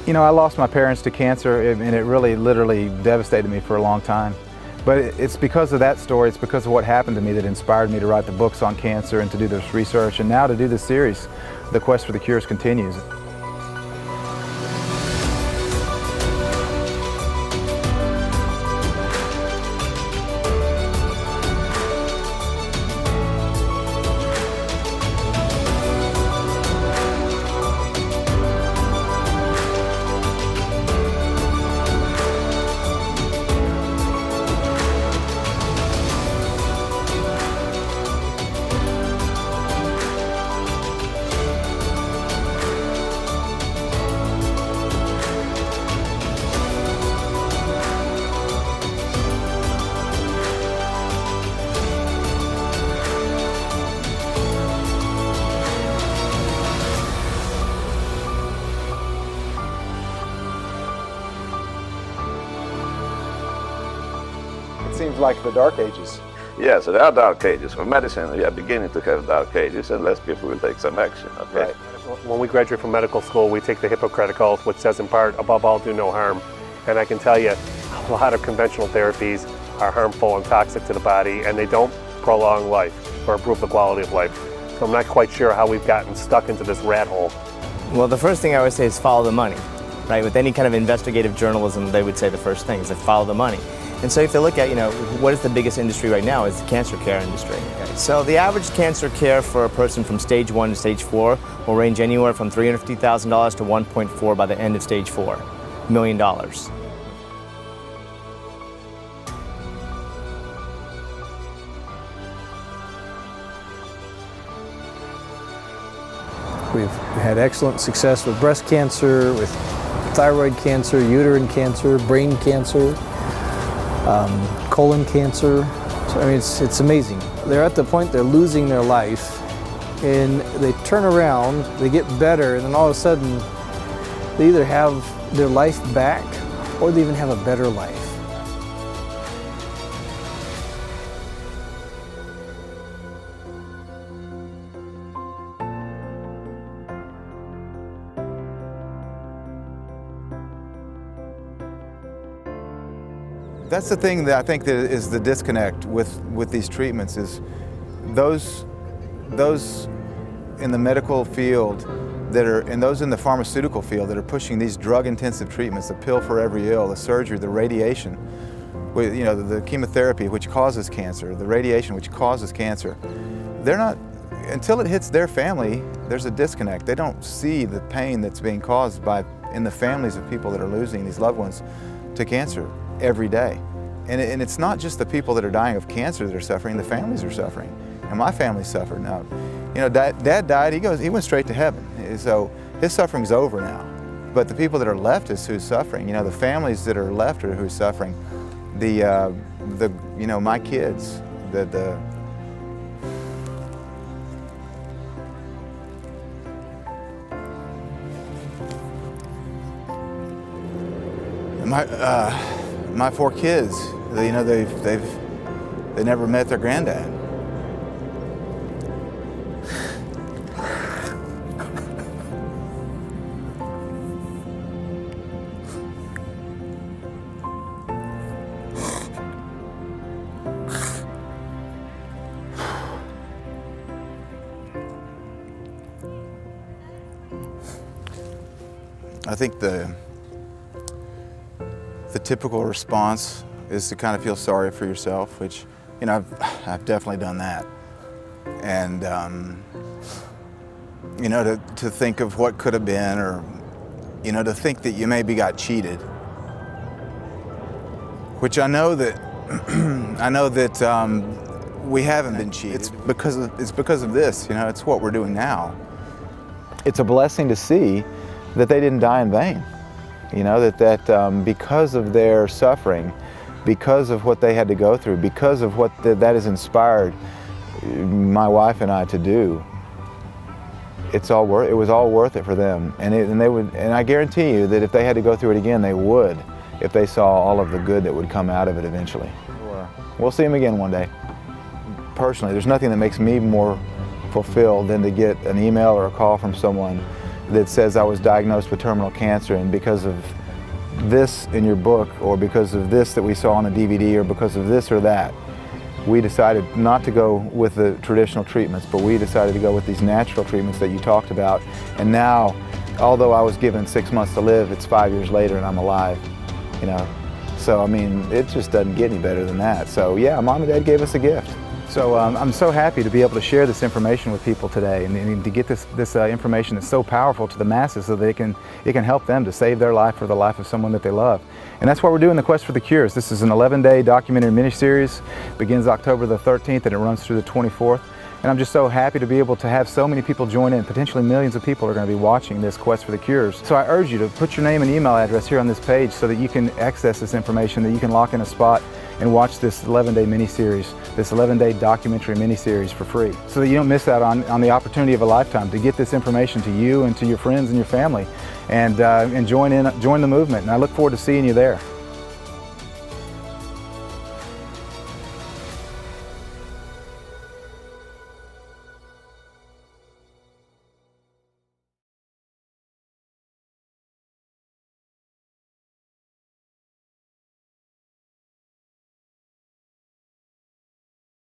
You know, I lost my parents to cancer, and it really literally devastated me for a long time. But it's because of that story, it's because of what happened to me that inspired me to write the books on cancer and to do this research, and now to do this series. The quest for the cures continues. It seems like the Dark Ages. Yeah, so there are dark ages. For medicine, we are beginning to have dark ages, unless people will take some action, okay? Right. When we graduate from medical school, we take the Hippocratic Oath, which says in part, above all, do no harm. And I can tell you, a lot of conventional therapies are harmful and toxic to the body, and they don't prolong life or improve the quality of life. So I'm not quite sure how we've gotten stuck into this rat hole. Well, the first thing I would say is follow the money, right? With any kind of investigative journalism, they would say the first thing is to follow the money. And so if you look at, what is the biggest industry right now is the cancer care industry. So the average cancer care for a person from stage 1 to stage 4 will range anywhere from $350,000 to 1.4 by the end of stage 4, $1 million. We've had excellent success with breast cancer, with thyroid cancer, uterine cancer, brain cancer, colon cancer. So, I mean, it's amazing. They're at the point they're losing their life, and they turn around, they get better, and then all of a sudden they either have their life back or they even have a better life. That's the thing that I think that is the disconnect with these treatments is those in the medical field and those in the pharmaceutical field that are pushing these drug-intensive treatments, the pill for every ill, the surgery, the radiation, the chemotherapy which causes cancer, the radiation which causes cancer, they're not, until it hits their family, there's a disconnect. They don't see the pain that's being caused in the families of people that are losing these loved ones to cancer every day. And it's not just the people that are dying of cancer that are suffering, the families are suffering. And my family suffered now. Dad died, he went straight to heaven. So his suffering's over now. But the people that are left is who's suffering. The families that are left are who's suffering. My kids, my 4 kids, they never met their granddad. I think the typical response is to kind of feel sorry for yourself, which, I've definitely done that. And, to think of what could have been, or, to think that you maybe got cheated. Which I know that, we haven't been cheated. It's because of this, it's what we're doing now. It's a blessing to see that they didn't die in vain. That because of their suffering, because of what they had to go through, because of what that has inspired my wife and I to do, it was all worth it for them. And I guarantee you that if they had to go through it again, they would, if they saw all of the good that would come out of it eventually. We'll see them again one day. Personally, there's nothing that makes me more fulfilled than to get an email or a call from someone that says I was diagnosed with terminal cancer, and because of this in your book, or because of this that we saw on the DVD, or because of this or that, we decided not to go with the traditional treatments, but we decided to go with these natural treatments that you talked about. And now, although I was given 6 months to live, it's 5 years later and I'm alive, you know. So, I mean, it just doesn't get any better than that. So, yeah, Mom and Dad gave us a gift. So I'm so happy to be able to share this information with people today, and to get this information that's so powerful to the masses, so that it can help them to save their life or the life of someone that they love. And that's why we're doing the Quest for the Cures. This is an 11-day documentary miniseries, begins October the 13th and it runs through the 24th. And I'm just so happy to be able to have so many people join in. Potentially millions of people are going to be watching this Quest for the Cures. So I urge you to put your name and email address here on this page so that you can access this information, that you can lock in a spot and watch this 11-day mini-series, this 11-day documentary mini-series for free, so that you don't miss out on the opportunity of a lifetime to get this information to you and to your friends and your family, and join the movement. And I look forward to seeing you there.